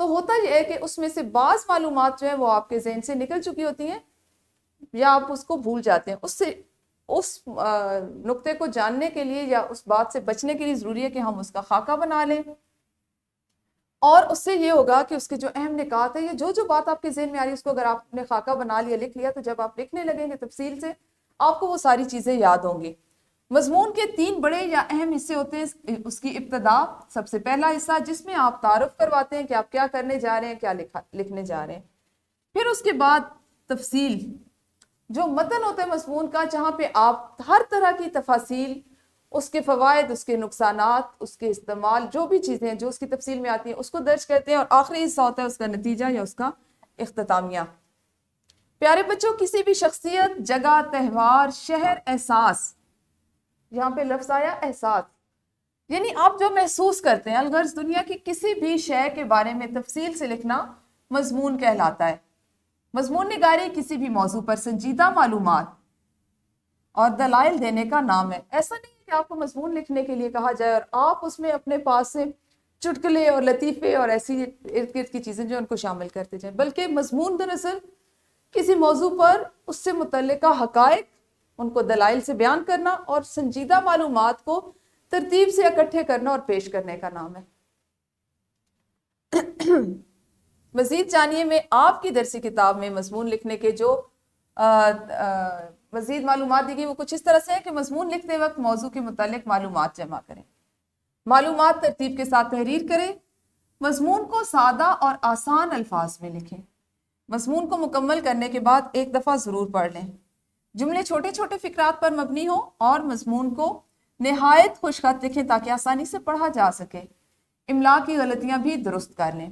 تو ہوتا یہ ہے کہ اس میں سے بعض معلومات جو ہیں وہ آپ کے ذہن سے نکل چکی ہوتی ہیں یا آپ اس کو بھول جاتے ہیں. اس نقطے کو جاننے کے لیے یا اس بات سے بچنے کے لیے ضروری ہے کہ ہم اس کا خاکہ بنا لیں, اور اس سے یہ ہوگا کہ اس کے جو اہم نکات ہے یا جو بات آپ کے ذہن میں آ رہی ہے اس کو اگر آپ نے خاکہ بنا لیا, لکھ لیا, تو جب آپ لکھنے لگیں گے تفصیل سے آپ کو وہ ساری چیزیں یاد ہوں گی. مضمون کے 3 بڑے یا اہم حصے ہوتے ہیں. اس کی ابتدا, سب سے پہلا حصہ جس میں آپ تعارف کرواتے ہیں کہ آپ کیا کرنے جا رہے ہیں, کیا لکھنے جا رہے ہیں. پھر اس کے بعد تفصیل, جو متن ہوتا ہے مضمون کا, جہاں پہ آپ ہر طرح کی تفاصیل, اس کے فوائد, اس کے نقصانات, اس کے استعمال, جو بھی چیزیں جو اس کی تفصیل میں آتی ہیں اس کو درج کرتے ہیں. اور آخری حصہ ہوتا ہے اس کا نتیجہ یا اس کا اختتامیہ. پیارے بچوں, کسی بھی شخصیت, جگہ, تہوار, شہر, احساس, یہاں پہ لفظ آیا احساس, یعنی آپ جو محسوس کرتے ہیں, الغرض دنیا کی کسی بھی شے کے بارے میں تفصیل سے لکھنا مضمون کہلاتا ہے. مضمون نگاری کسی بھی موضوع پر سنجیدہ معلومات اور دلائل دینے کا نام ہے. ایسا نہیں ہے کہ آپ کو مضمون لکھنے کے لیے کہا جائے اور آپ اس میں اپنے پاس سے چٹکلے اور لطیفے اور ایسی ارد گرد کی چیزیں جو ان کو شامل کرتے جائیں, بلکہ مضمون دراصل کسی موضوع پر اس سے متعلقہ حقائق, ان کو دلائل سے بیان کرنا اور سنجیدہ معلومات کو ترتیب سے اکٹھے کرنا اور پیش کرنے کا نام ہے. مزید جانیے میں آپ کی درسی کتاب میں مضمون لکھنے کے جو مزید معلومات دی گئی وہ کچھ اس طرح سے ہے کہ مضمون لکھتے وقت موضوع کے متعلق معلومات جمع کریں, معلومات ترتیب کے ساتھ تحریر کریں, مضمون کو سادہ اور آسان الفاظ میں لکھیں, مضمون کو مکمل کرنے کے بعد ایک دفعہ ضرور پڑھ لیں, جملے چھوٹے چھوٹے فقرات پر مبنی ہوں اور مضمون کو نہایت خوش خط لکھیں تاکہ آسانی سے پڑھا جا سکے, املا کی غلطیاں بھی درست کر لیں.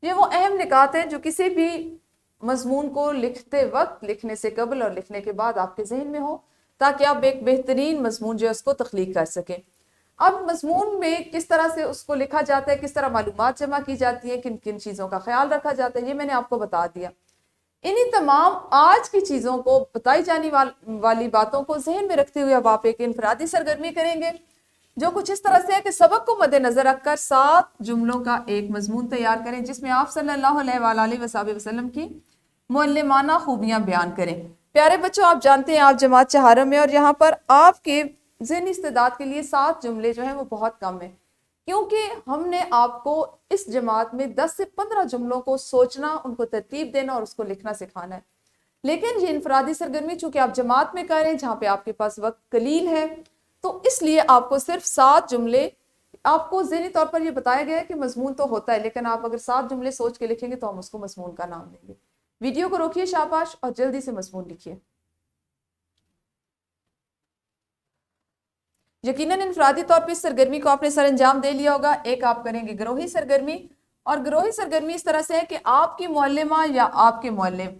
یہ وہ اہم نکات ہیں جو کسی بھی مضمون کو لکھتے وقت, لکھنے سے قبل اور لکھنے کے بعد آپ کے ذہن میں ہو تاکہ آپ ایک بہترین مضمون جو ہے اس کو تخلیق کر سکیں. اب مضمون میں کس طرح سے اس کو لکھا جاتا ہے, کس طرح معلومات جمع کی جاتی ہیں, کن کن چیزوں کا خیال رکھا جاتا ہے, یہ میں نے آپ کو بتا دیا. انہی تمام آج کی چیزوں کو, بتائی جانے والی باتوں کو ذہن میں رکھتے ہوئے اب آپ ایک انفرادی سرگرمی کریں گے جو کچھ اس طرح سے ہے کہ سبق کو مد نظر رکھ کر 7 جملوں کا ایک مضمون تیار کریں جس میں آپ صلی اللہ علیہ وآلہ وسلم کی معلمانہ خوبیاں بیان کریں. پیارے بچوں, آپ جانتے ہیں آپ جماعت چہارم میں, اور یہاں پر آپ کے ذہنی استعداد کے لیے 7 جملے جو ہیں وہ بہت کم ہیں, کیونکہ ہم نے آپ کو اس جماعت میں 10 سے 15 جملوں کو سوچنا, ان کو ترتیب دینا اور اس کو لکھنا سکھانا ہے. لیکن یہ انفرادی سرگرمی چونکہ آپ جماعت میں کر رہے ہیں جہاں پہ آپ کے پاس وقت قلیل ہے, تو اس لیے آپ کو صرف 7 جملے, آپ کو ذہنی طور پر یہ بتایا گیا ہے کہ مضمون تو ہوتا ہے, لیکن آپ اگر 7 جملے سوچ کے لکھیں گے تو ہم اس کو مضمون کا نام دیں گے. ویڈیو کو روکیے شاباش اور جلدی سے مضمون لکھیے. یقیناً انفرادی طور پہ اس سرگرمی کو آپ نے سر انجام دے لیا ہوگا. ایک آپ کریں گے گروہی سرگرمی, اور گروہی سرگرمی اس طرح سے ہے کہ آپ کی معلمہ یا آپ کے معلم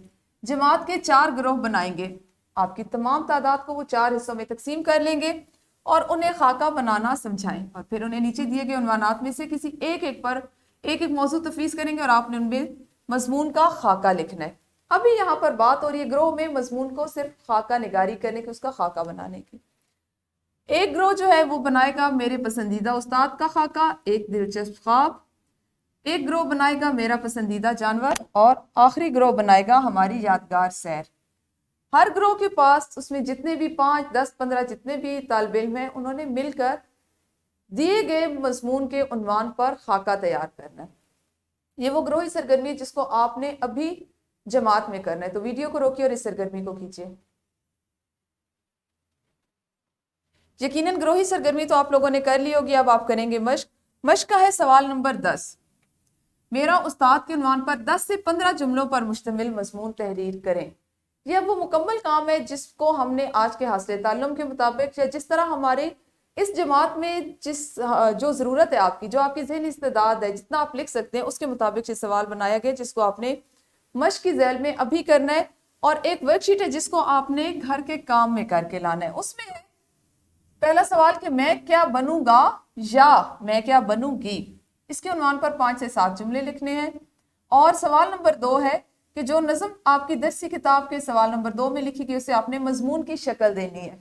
جماعت کے 4 گروہ بنائیں گے. آپ کی تمام تعداد کو وہ 4 حصوں میں تقسیم کر لیں گے اور انہیں خاکہ بنانا سمجھائیں, اور پھر انہیں نیچے دیے گئے عنوانات میں سے کسی ایک پر ایک موضوع تفویض کریں گے اور آپ نے ان میں مضمون کا خاکہ لکھنا ہے. ابھی یہاں پر بات ہو رہی ہے گروہ میں مضمون کو صرف خاکہ نگاری کرنے کی, اس کا خاکہ بنانے کی. ایک گروہ جو ہے وہ بنائے گا میرے پسندیدہ استاد کا خاکہ, ایک دلچسپ خواب, ایک گروہ بنائے گا میرا پسندیدہ جانور, اور آخری گروہ بنائے گا ہماری یادگار سیر. ہر گروہ کے پاس اس میں جتنے بھی 5, 10, 15 جتنے بھی طالب علم ہیں انہوں نے مل کر دیے گئے مضمون کے عنوان پر خاکہ تیار کرنا ہے. یہ وہ گروہی سرگرمی ہے جس کو آپ نے ابھی جماعت میں کرنا ہے. تو ویڈیو کو روکیے اور اس سرگرمی کو کیجیے. یقیناً گروہی سرگرمی تو آپ لوگوں نے کر لی ہوگی. اب آپ کریں گے مشق. مشق کا ہے سوال نمبر 10. میرا استاد کے عنوان پر 10 سے 15 جملوں پر مشتمل مضمون تحریر کریں. یہ وہ مکمل کام ہے جس کو ہم نے آج کے حاصل تعلم کے مطابق یا جس طرح ہمارے اس جماعت میں جو ضرورت ہے آپ کی, جو آپ کی ذہنی استعداد ہے, جتنا آپ لکھ سکتے ہیں اس کے مطابق یہ سوال بنایا گیا جس کو آپ نے مشق کی ذیل میں ابھی کرنا ہے. اور ایک ورک شیٹ ہے جس کو آپ نے گھر کے کام میں کر کے لانا ہے. اس میں ہے پہلا سوال کہ میں کیا بنوں گا یا میں کیا بنوں گی. اس کے عنوان پر 5 سے 7 جملے لکھنے ہیں. اور سوال نمبر 2 ہے کہ جو نظم آپ کی درسی کتاب کے سوال نمبر 2 میں لکھی گئی اسے آپ نے مضمون کی شکل دینی ہے.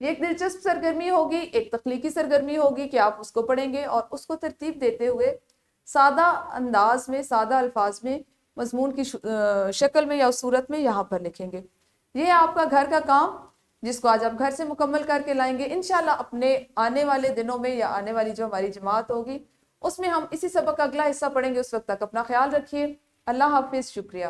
یہ ایک دلچسپ سرگرمی ہوگی, ایک تخلیقی سرگرمی ہوگی کہ آپ اس کو پڑھیں گے اور اس کو ترتیب دیتے ہوئے سادہ انداز میں، سادہ الفاظ میں، مضمون کی شکل میں یا صورت میں یہاں پر لکھیں گے۔ یہ آپ کا گھر کا کام جس کو آج آپ گھر سے مکمل کر کے لائیں گے۔ انشاءاللہ اپنے آنے والے دنوں میں یا آنے والی جو ہماری جماعت ہوگی اس میں ہم اسی سبق کا اگلا حصہ پڑھیں گے۔ اس وقت تک اپنا خیال رکھیے۔ اللہ حافظ، شکریہ۔